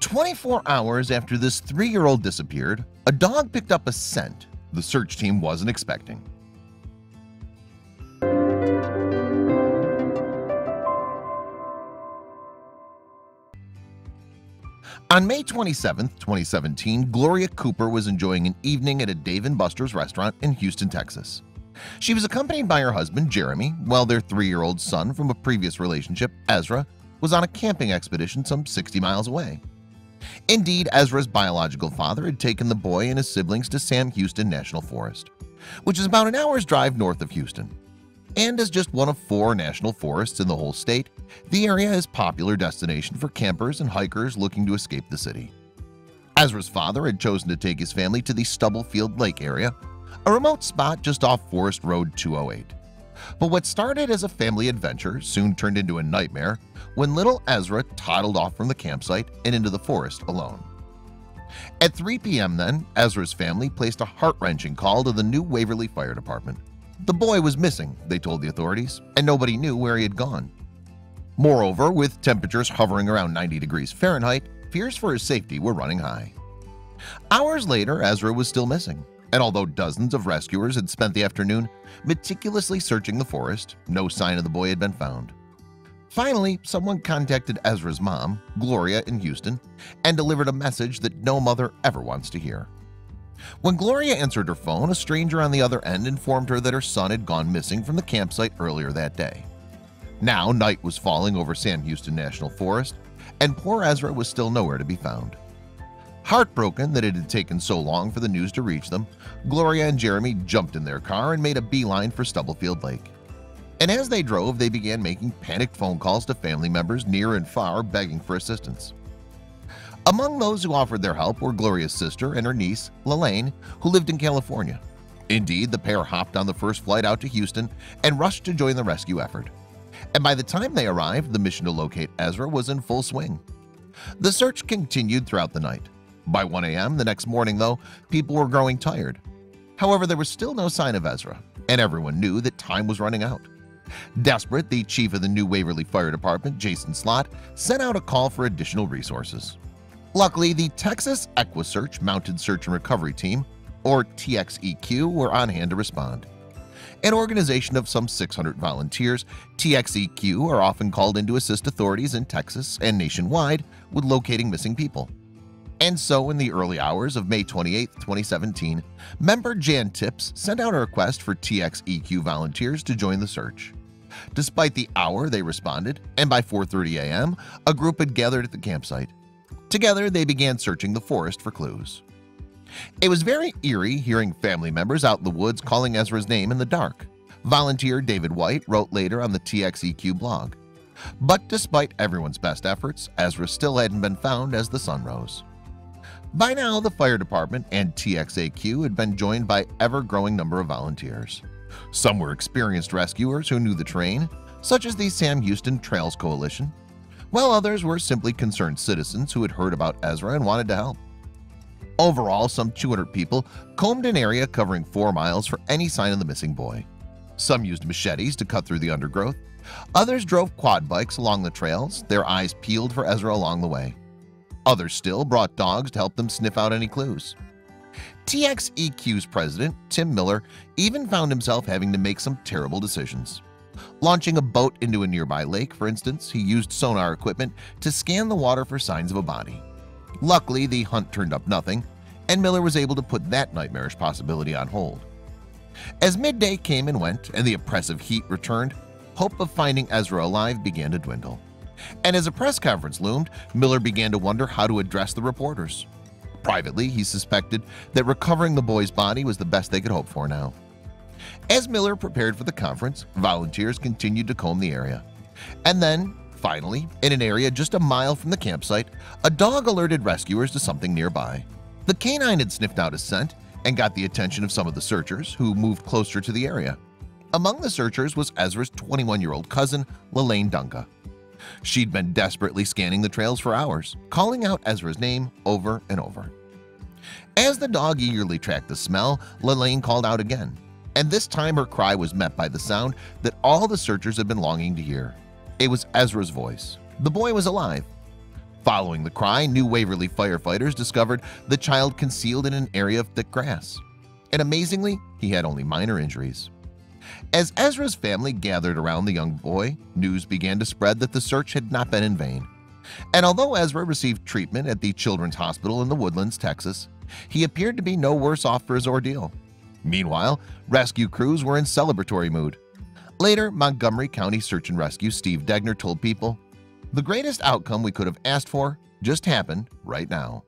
24 hours after this 3-year-old disappeared, a dog picked up a scent the search team wasn't expecting. On May 27, 2017, Gloria Cooper was enjoying an evening at a Dave & Buster's restaurant in Houston, Texas. She was accompanied by her husband, Jeremy, while their 3-year-old son from a previous relationship, Ezra, was on a camping expedition some 60 miles away. Indeed, Ezra's biological father had taken the boy and his siblings to Sam Houston National Forest, which is about an hour's drive north of Houston. And as just one of 4 national forests in the whole state, the area is a popular destination for campers and hikers looking to escape the city. Ezra's father had chosen to take his family to the Stubblefield Lake area, a remote spot just off Forest Road 208. But what started as a family adventure soon turned into a nightmare when little Ezra toddled off from the campsite and into the forest alone. At 3 p.m. then, Ezra's family placed a heart-wrenching call to the New Waverly Fire Department. The boy was missing, they told the authorities, and nobody knew where he had gone. Moreover, with temperatures hovering around 90 degrees Fahrenheit, fears for his safety were running high. Hours later, Ezra was still missing, and although dozens of rescuers had spent the afternoon meticulously searching the forest, no sign of the boy had been found. Finally, someone contacted Ezra's mom, Gloria, in Houston, and delivered a message that no mother ever wants to hear. When Gloria answered her phone, a stranger on the other end informed her that her son had gone missing from the campsite earlier that day. Now night was falling over Sam Houston National Forest, and poor Ezra was still nowhere to be found. Heartbroken that it had taken so long for the news to reach them, Gloria and Jeremy jumped in their car and made a beeline for Stubblefield Lake. And as they drove, they began making panicked phone calls to family members near and far begging for assistance. Among those who offered their help were Gloria's sister and her niece, Lelaine, who lived in California. Indeed, the pair hopped on the first flight out to Houston and rushed to join the rescue effort. And by the time they arrived, the mission to locate Ezra was in full swing. The search continued throughout the night. By 1 a.m. the next morning, though, people were growing tired. However, there was still no sign of Ezra, and everyone knew that time was running out. Desperate, the chief of the New Waverly Fire Department, Jason Slott, sent out a call for additional resources. Luckily, the Texas EquiSearch Mounted Search and Recovery Team, or TXEQ, were on hand to respond. An organization of some 600 volunteers, TXEQ are often called in to assist authorities in Texas and nationwide with locating missing people. And so in the early hours of May 28, 2017, member Jan Tips sent out a request for TXEQ volunteers to join the search. Despite the hour, they responded, and by 4:30 a.m., a group had gathered at the campsite. Together, they began searching the forest for clues. It was very eerie hearing family members out in the woods calling Ezra's name in the dark. Volunteer David White wrote later on the TXEQ blog. But despite everyone's best efforts, Ezra still hadn't been found as the sun rose. By now, the fire department and TXEQ had been joined by ever-growing number of volunteers. Some were experienced rescuers who knew the terrain, such as the Sam Houston Trails Coalition, while others were simply concerned citizens who had heard about Ezra and wanted to help. Overall, some 200 people combed an area covering 4 miles for any sign of the missing boy. Some used machetes to cut through the undergrowth. Others drove quad bikes along the trails, their eyes peeled for Ezra along the way. Others still brought dogs to help them sniff out any clues. TXEQ's president, Tim Miller, even found himself having to make some terrible decisions. Launching a boat into a nearby lake, for instance, he used sonar equipment to scan the water for signs of a body. Luckily, the hunt turned up nothing, and Miller was able to put that nightmarish possibility on hold. As midday came and went and the oppressive heat returned, hope of finding Ezra alive began to dwindle. And as a press conference loomed, Miller began to wonder how to address the reporters. Privately, he suspected that recovering the boy's body was the best they could hope for now. As Miller prepared for the conference, volunteers continued to comb the area. And then, finally, in an area just a mile from the campsite, a dog alerted rescuers to something nearby. The canine had sniffed out a scent and got the attention of some of the searchers, who moved closer to the area. Among the searchers was Ezra's 21-year-old cousin, Lelaine Dunga. She'd been desperately scanning the trails for hours, calling out Ezra's name over and over. As the dog eagerly tracked the smell, Lelaine called out again, and this time her cry was met by the sound that all the searchers had been longing to hear. It was Ezra's voice. The boy was alive. Following the cry, New Waverly firefighters discovered the child concealed in an area of thick grass. And amazingly, he had only minor injuries. As Ezra's family gathered around the young boy, news began to spread that the search had not been in vain. And although Ezra received treatment at the Children's Hospital in the Woodlands, Texas, he appeared to be no worse off for his ordeal. Meanwhile, rescue crews were in celebratory mood. Later, Montgomery County Search and Rescue Steve Degner told people, "The greatest outcome we could have asked for just happened right now."